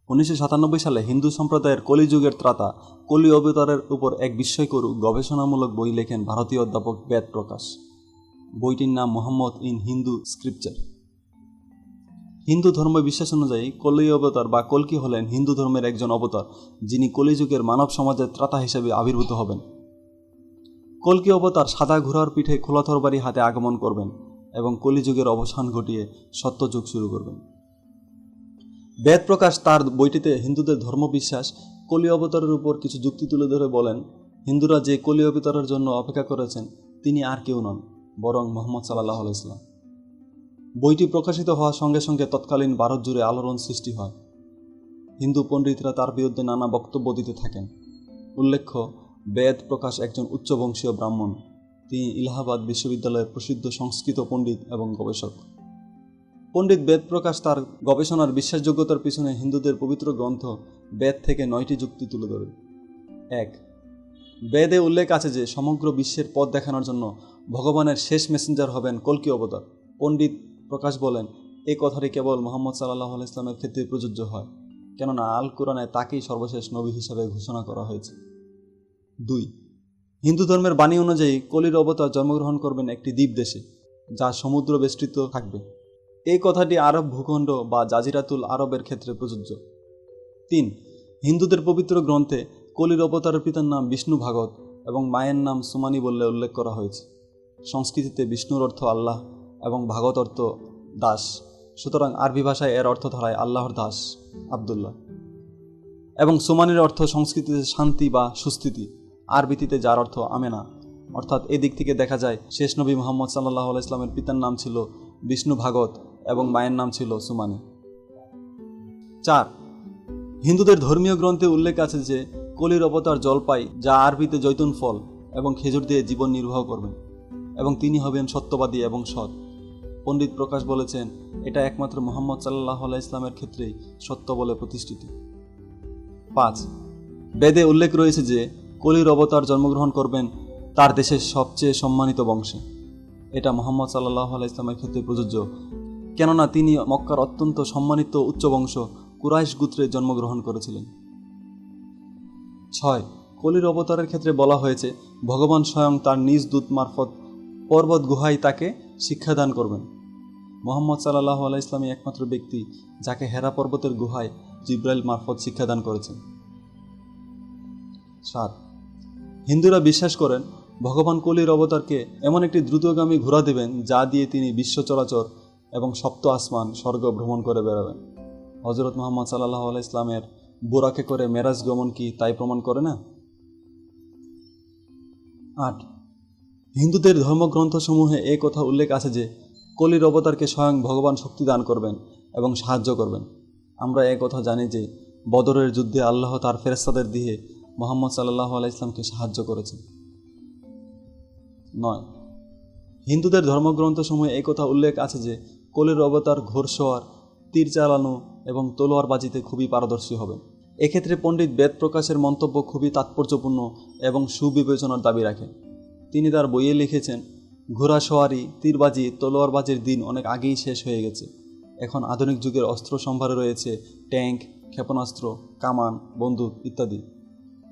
1997 সালে হিন্দু সম্প্রদায়ের কলিযুগের ত্রাতা কলি অবতারের উপর এক বিস্ময়কর গবেষণামূলক বই লেখেন ভারতীয় অধ্যাপক বেদ প্রকাশ। বইটির নাম মোহাম্মদ ইন হিন্দু স্ক্রিপচার। হিন্দু ধর্ম বিশ্বাস অনুযায়ী কলি অবতার বা কল্কি হলেন হিন্দু ধর্মের একজন অবতার, যিনি কলিযুগের মানব সমাজের ত্রাতা হিসেবে আবির্ভূত হবেন। কল্কি অবতার সাদা ঘোড়ার পিঠে খোলা তরবারি হাতে আগমন করবেন এবং কলিযুগের অবসান ঘটিয়ে সত্যযুগ শুরু করবেন। বেদ প্রকাশ তার বইটিতে হিন্দুদের ধর্মবিশ্বাস কলি অবতারের উপর কিছু যুক্তি তুলে ধরে বলেন, হিন্দুরা যে কলি অবতারের জন্য অপেক্ষা করেছেন তিনি আর কেউ নন, বরং মুহাম্মদ সাল্লাল্লাহু আলাইহি ওয়াসাল্লাম। বইটি প্রকাশিত হওয়ার সঙ্গে সঙ্গে তৎকালীন ভারত জুড়ে আলোড়ন সৃষ্টি হয়। হিন্দু পণ্ডিতরা তার বিরুদ্ধে নানা বক্তব্য দিতে থাকেন। উল্লেখ্য, বেদ প্রকাশ একজন উচ্চবংশীয় ব্রাহ্মণ। তিনি এলাহাবাদ বিশ্ববিদ্যালয়ের প্রসিদ্ধ সংস্কৃত পণ্ডিত এবং গবেষক। পণ্ডিত বেদ প্রকাশ তার গবেষণার বিশ্বাসযোগ্যতার পিছনে হিন্দুদের পবিত্র গ্রন্থ বেদ থেকে 9টি যুক্তি তুলে ধরেন। 1. বেদে উল্লেখ আছে যে সমগ্র বিশ্বের পথ দেখানোর জন্য ভগবানের শেষ মেসেঞ্জার হবেন কল্কি অবতার। পণ্ডিত প্রকাশ বলেন, এই কথাটি কেবল মুহাম্মদ সাল্লাল্লাহু আলাইহি ওয়াসাল্লামের ক্ষেত্রে প্রযোজ্য হয়, কেননা আল কোরআনে তাকেই সর্বশেষ নবী হিসাবে ঘোষণা করা হয়েছে। 2. হিন্দু ধর্মের বাণী অনুযায়ী কলির অবতার জন্মগ্রহণ করবেন একটি দ্বীপ দেশে, যা সমুদ্র বেষ্টিত থাকবে। এই কথাটি আরব ভূখণ্ড বা জাজিরাতুল আরবের ক্ষেত্রে প্রযোজ্য। 3. হিন্দুদের পবিত্র গ্রন্থে কলির অবতারের পিতার নাম বিষ্ণু ভাগত এবং মায়ের নাম সুমানি বলে উল্লেখ করা হয়েছে। সংস্কৃতিতে বিষ্ণুর অর্থ আল্লাহ এবং ভাগত অর্থ দাস, সুতরাং আরবি ভাষায় এর অর্থ দাঁড়ায় আল্লাহর দাস আব্দুল্লাহ। এবং সুমানির অর্থ সংস্কৃতিতে শান্তি বা সুস্থিতি, আরবিতে যার অর্থ আমেনা। অর্থাৎ এদিক থেকে দেখা যায় শেষ নবী মুহাম্মদ সাল্লাল্লাহু আলাইহি ওয়াসাল্লামের পিতার নাম ছিল বিষ্ণু ভাগত এবং মায়ের নাম ছিল সুমানি। 4. হিন্দুদের ধর্মীয় গ্রন্থে উল্লেখ আছে যে কলির অবতার জলপাই, যা আরবিতে জৈতুন ফল এবং খেজুর দিয়ে জীবন নির্বাহ করবেন এবং তিনি হবেন সত্যবাদী এবং সৎ। পণ্ডিত প্রকাশ বলেছেন, এটা একমাত্র মুহাম্মদ সাল্লাল্লাহু আলাইহি ওয়াসাল্লামের ক্ষেত্রেই সত্য বলে প্রতিষ্ঠিত। 5. বেদে উল্লেখ রয়েছে যে কলির অবতার জন্মগ্রহণ করবেন তার দেশের সবচেয়ে সম্মানিত বংশে। এটা মুহাম্মদ সাল্লাল্লাহু আলাইহি ওয়াসাল্লামের ক্ষেত্রে প্রযোজ্য, কেননা তিনি মক্কার অত্যন্ত সম্মানিত উচ্চ বংশ কুরাইশ গোত্রে জন্মগ্রহণ করেছিলেন। 6. কলির অবতারের ক্ষেত্রে বলা হয়েছে ভগবান স্বয়ং তার নিজ দূত মারফত পর্বত গুহায় তাকে শিক্ষাদান করবেন। মুহাম্মদ সাল্লাল্লাহু আলাইহি ওয়াসাল্লামই একমাত্র ব্যক্তি যাকে হেরা পর্বতের গুহায় জিব্রাইল মারফত শিক্ষাদান করেছেন। 7. হিন্দুরা বিশ্বাস করেন ভগবান কলির অবতারকে এমন একটি দ্রুতগামী ঘোড়া দেবেন যা দিয়ে তিনি বিশ্ব চরাচর এবং সপ্ত আসমান স্বর্গ ভ্রমণ করে বেড়াবেন। হযরত মুহাম্মদ সাল্লাল্লাহু আলাইহি ওয়াসাল্লামের বোরাকে করে মেরাজ গমন কি তাই প্রমাণ করে না? 8. হিন্দুদের ধর্মগ্রন্থসমূহে এই কথা উল্লেখ আছে যে কলির অবতারকে স্বয়ং ভগবান শক্তি দান করবেন এবং সাহায্য করবেন। আমরা এই কথা জানি যে বদরের যুদ্ধে আল্লাহ তার ফেরেশতাদের দিয়ে মুহাম্মদ সাল্লাল্লাহু আলাইহি ওয়াসাল্লামকে সাহায্য করেছেন। 9. হিন্দুদের ধর্মগ্রন্থসমূহে এই কথা উল্লেখ আছে যে কলির অবতার ঘোড়সওয়ার, তীর চালানো এবং তলোয়ারবাজিতে খুবই পারদর্শী হবেন। এক্ষেত্রে পণ্ডিত বেদ প্রকাশের মন্তব্য খুবই তাৎপর্যপূর্ণ এবং সুবিবেচনার দাবি রাখে। তিনি তার বইয়ে লিখেছেন, ঘোড়াসওয়ারি, তীরবাজি, তলোয়ারবাজির দিন অনেক আগেই শেষ হয়ে গেছে। এখন আধুনিক যুগের অস্ত্র সম্ভারে রয়েছে ট্যাঙ্ক, ক্ষেপণাস্ত্র, কামান, বন্দুক ইত্যাদি।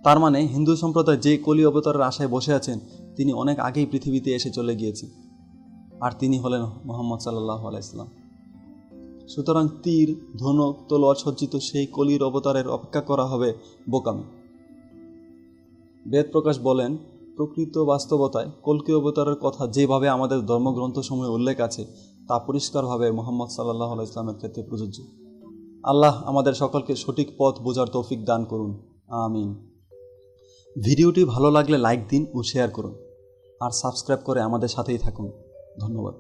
তার মানে হিন্দু সম্প্রদায় যে কলি অবতারের আশায় বসে আছেন তিনি অনেক আগেই পৃথিবীতে এসে চলে গিয়েছেন, আর তিনি হলেন মুহাম্মদ সাল্লাল্লাহু আলাইহি ওয়াসাল্লাম। সুতরাং তীর, ধনুক, তলোয়ার সজ্জিত সেই কলির অবতারের অপেক্ষা করা হবে বোকামি। বেদ প্রকাশ বলেন, প্রকৃত বাস্তবতায় কল্কি অবতারের কথা যেভাবে আমাদের ধর্মগ্রন্থসমূহে উল্লেখ আছে তা পরিষ্কারভাবে মুহাম্মদ সাল্লাল্লাহু আলাইহি ওয়াসাল্লামের ক্ষেত্রে প্রযোজ্য। আল্লাহ আমাদের সকলকে সঠিক পথ বোঝার তৌফিক দান করুন, আমিন। ভিডিওটি ভালো লাগলে লাইক দিন ও শেয়ার করুন, আর সাবস্ক্রাইব করে আমাদের সাথেই থাকুন। ধন্যবাদ।